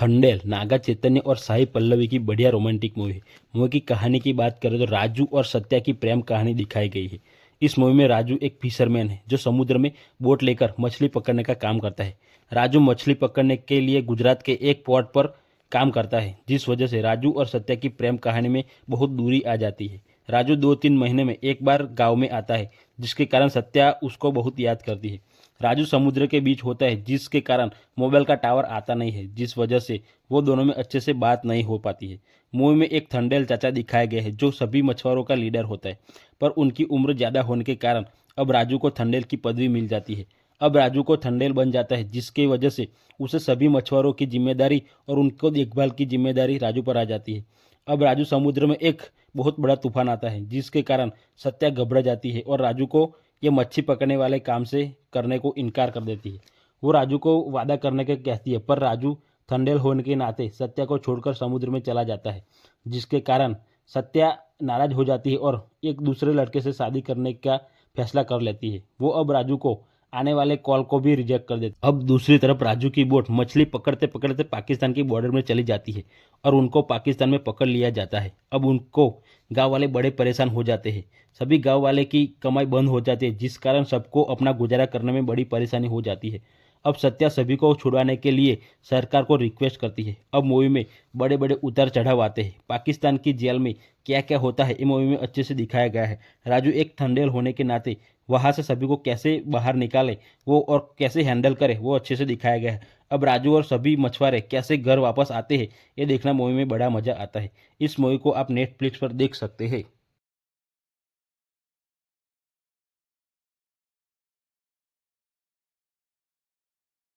थंडेल नागा चैतन्य और साई पल्लवी की बढ़िया रोमांटिक मूवी है। मूवी की कहानी की बात करें तो राजू और सत्या की प्रेम कहानी दिखाई गई है। इस मूवी में राजू एक फिशरमैन है जो समुद्र में बोट लेकर मछली पकड़ने का काम करता है। राजू मछली पकड़ने के लिए गुजरात के एक पोर्ट पर काम करता है, जिस वजह से राजू और सत्या की प्रेम कहानी में बहुत दूरी आ जाती है। राजू 2-3 महीने में एक बार गाँव में आता है, जिसके कारण सत्या उसको बहुत याद करती है। राजू समुद्र के बीच होता है, जिसके कारण मोबाइल का टावर आता नहीं है, जिस वजह से वो दोनों में अच्छे से बात नहीं हो पाती है। मूवी में एक थंडेल चाचा दिखाए गए हैं जो सभी मछुआरों का लीडर होता है, पर उनकी उम्र ज़्यादा होने के कारण अब राजू को थंडेल की पदवी मिल जाती है। अब राजू को थंडेल बन जाता है, जिसकी वजह से उसे सभी मछुआरों की जिम्मेदारी और उनको देखभाल की जिम्मेदारी राजू पर आ जाती है। अब राजू समुद्र में एक बहुत बड़ा तूफान आता है, जिसके कारण सत्या घबरा जाती है और राजू को ये मच्छी पकड़ने वाले काम से करने को इनकार कर देती है। वो राजू को वादा करने के कहती है, पर राजू थंडेल होने के नाते सत्या को छोड़कर समुद्र में चला जाता है, जिसके कारण सत्या नाराज हो जाती है और एक दूसरे लड़के से शादी करने का फैसला कर लेती है। वो अब राजू को आने वाले कॉल को भी रिजेक्ट कर देती है। अब दूसरी तरफ राजू की बोट मछली पकड़ते पकड़ते पाकिस्तान की बॉर्डर में चली जाती है और उनको पाकिस्तान में पकड़ लिया जाता है। अब उनको गांव वाले बड़े परेशान हो जाते हैं। सभी गांव वाले की कमाई बंद हो जाती है, जिस कारण सबको अपना गुजारा करने में बड़ी परेशानी हो जाती है। अब सत्या सभी को छुड़वाने के लिए सरकार को रिक्वेस्ट करती है। अब मूवी में बड़े बड़े उतार चढ़ाव आते हैं। पाकिस्तान की जेल में क्या क्या होता है ये मूवी में अच्छे से दिखाया गया है। राजू एक थंडेल होने के नाते वहाँ से सभी को कैसे बाहर निकाले वो और कैसे हैंडल करे वो अच्छे से दिखाया गया है। अब राजू और सभी मछुआरे कैसे घर वापस आते हैं ये देखना मूवी में बड़ा मजा आता है। इस मूवी को आप नेटफ्लिक्स पर देख सकते हैं।